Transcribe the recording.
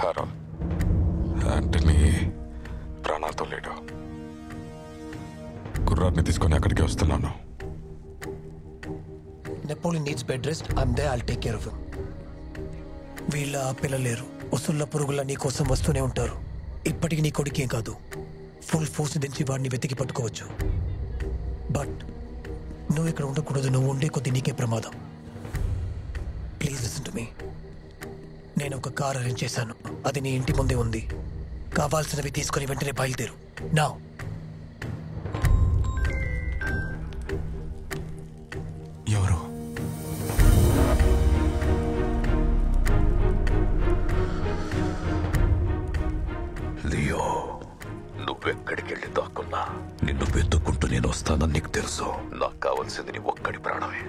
Karl, Antony ప్రాణాలతో లేడు. కుర్రాడిని తీసుకొని అక్కడికి వస్తున్నాను. Napoleon needs bed rest. I'm there. I'll take care of him. వీళ్ళ పిల్లలు లేరు. వసుళ్ళ పురుగుల నీ కోసం వస్తూనే ఉంటారు. ఇప్పటికి నీ కొడుకేం కాదు, ఫుల్ ఫోర్స్ దించి వాడిని వెతికి పట్టుకోవచ్చు. బట్ నువ్వు ఇక్కడ ఉండకూడదు. నువ్వు ఉండే కొద్ది నీకే ప్రమాదం. Please listen to me. నేను ఒక కార్ అరేంజ్ చేశాను. అది నీ ఇంటి ముందే ఉంది. కావాల్సినవి తీసుకొని వెంటనే బయలుదేరు. నా ఎవరు? లియో, నువ్వెక్కడికి వెళ్ళి దాక్కున్నా నిన్ను వెతుక్కుంటూ నేను వస్తానని నీకు తెలుసు. నాకు కావాల్సింది నీ ఒక్కడి ప్రాణమే.